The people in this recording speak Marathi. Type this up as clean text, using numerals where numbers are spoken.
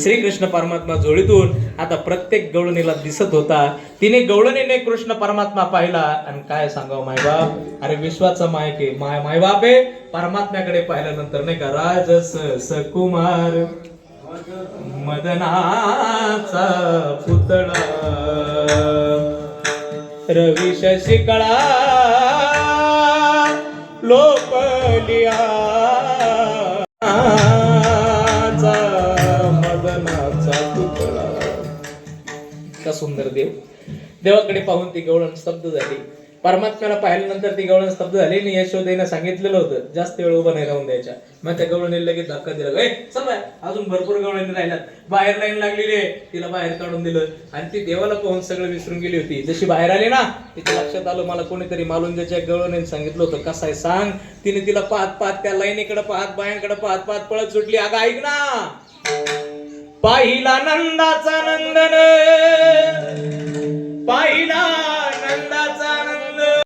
श्रीकृष्ण परमात्मा जोडीतून आता प्रत्येक गवळणीला दिसत होता. तिने गवळणीने कृष्ण परमात्मा पाहिला आणि काय सांगावं मायबाप, अरे विश्वाचा मायक आहे, मायबाप आहे. परमात्म्याकडे पाहिल्यानंतर नाही का, राजस सकुमार मदनाचा पुतळा रवी शशिकळा लोपलिया मदनाचा पुतळा. इतका सुंदर देव. देवाकडे पाहून ती गवळण स्तब्ध झाली. परमात्म्याला पाहिल्यानंतर ती गवळण स्तब्ध झाली आणि यशोदेनं सांगितलेलं होतं जास्त वेळ उभं नाही राहून द्यायच्या. मग त्या गवळणीला लगेच धक्का दिला, ए चल बाय, अजून भरपूर गवळणी राहिल्यात, बाहेर लाईन लागलेली आहे. तिला बाहेर काढून दिलं आणि ती देवाला पाहून सगळं विसरून गेली होती. जशी बाहेर आली ना, तिच्या लक्षात आलं मला कोणीतरी मालुंजाच्या गवळणीने सांगितलं होतं कसं आहे सांग. तिने तिला पाहत पाहत त्या लाईनीकडे पाहत बायांकडे पाहत पाहत पळत सुटली. अगं ऐक ना, पाहिला नंदाचा नंदन